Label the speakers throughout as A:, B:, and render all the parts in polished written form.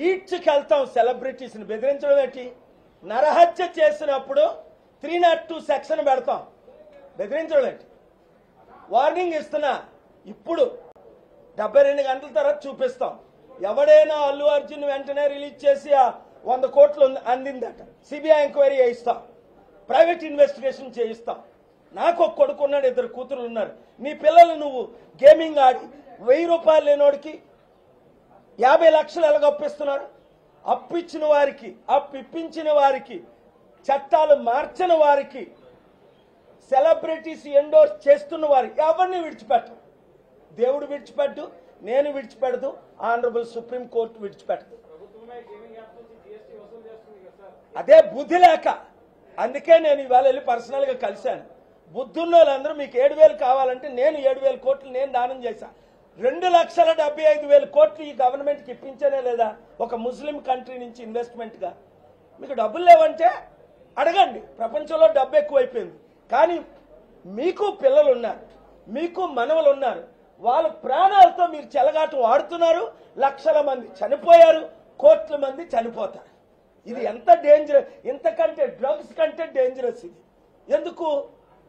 A: ఈడ్చుకి వెళ్తాం సెలబ్రిటీస్ని బెదిరించడం ఏంటి? నరహత్య చేసినప్పుడు 302 సెక్షన్ పెడతాం, బెదిరించడం ఏంటి? వార్నింగ్ ఇస్తున్నా, ఇప్పుడు 72 గంటల తర్వాత చూపిస్తాం. ఎవడైనా అల్లు అర్జున్ వెంటనే రిలీజ్ చేసి 100 కోట్లు అందిందట, సిబిఐ ఎంక్వైరీ చేయిస్తాం, ప్రైవేట్ ఇన్వెస్టిగేషన్ చేయిస్తాం. నాకు ఒక కొడుకు ఉన్నాడు, 2 కూతురు ఉన్నారు. నీ పిల్లలు నువ్వు గేమింగ్ ఆడి 1000 రూపాయలు లేనోడికి 50 లక్షలు ఎలాగొప్పిస్తున్నాడు? అప్పిచ్చిన వారికి, అప్పిప్పించిన వారికి, చట్టాలు మార్చిన వారికి, సెలబ్రిటీస్ ఎండోర్స్ చేస్తున్న వారికి ఎవరిని విడిచిపెట్టం. దేవుడు విడిచిపెట్టు, నేను విడిచిపెడదు, ఆనరబుల్ సుప్రీం కోర్టు విడిచిపెట్టదు. అదే బుద్ధి లేక, అందుకే నేను ఇవాళ వెళ్ళి పర్సనల్ గా కలిశాను. బుద్ధున్న వాళ్ళందరూ మీకు 7,000 కావాలంటే నేను 7,000 కోట్లు నేను దానం చేశా. 2,75,000 కోట్లు ఈ గవర్నమెంట్కి ఇప్పించనే లేదా? ఒక ముస్లిం కంట్రీ నుంచి ఇన్వెస్ట్మెంట్ గా. మీకు డబ్బులు లేవంటే అడగండి, ప్రపంచంలో డబ్బు ఎక్కువైపోయింది. కానీ మీకు పిల్లలు ఉన్నారు, మీకు మనవలు ఉన్నారు, వాళ్ళ ప్రాణాలతో మీరు చెలగాటం ఆడుతున్నారు. లక్షల మంది చనిపోయారు, కోట్ల మంది చనిపోతారు. ఇది ఎంత డేంజరస్! ఇంతకంటే డ్రగ్స్ కంటే డేంజరస్ ఇది. ఎందుకు?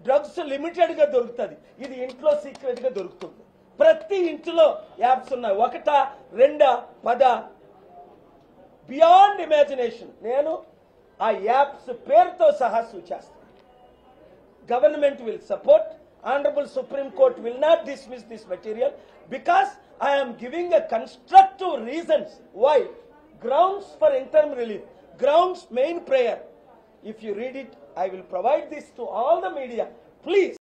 A: డ్రగ్స్ లిమిటెడ్ గా దొరుకుతుంది, ఇది ఇంట్లో సీక్రెట్ గా దొరుకుతుంది. ప్రతి ఇంట్లో యాప్స్ ఉన్నాయి, 1, 2, 10, బియాండ్ ఇమాజినేషన్. నేను ఆ యాప్స్ పేరుతో సహా సూచిస్తాను. Government will support. Honorable Supreme Court will not dismiss this material because I am giving a constructive reasons why. Grounds for interim relief, grounds main prayer. If you read it, I will provide this to all the media. Please.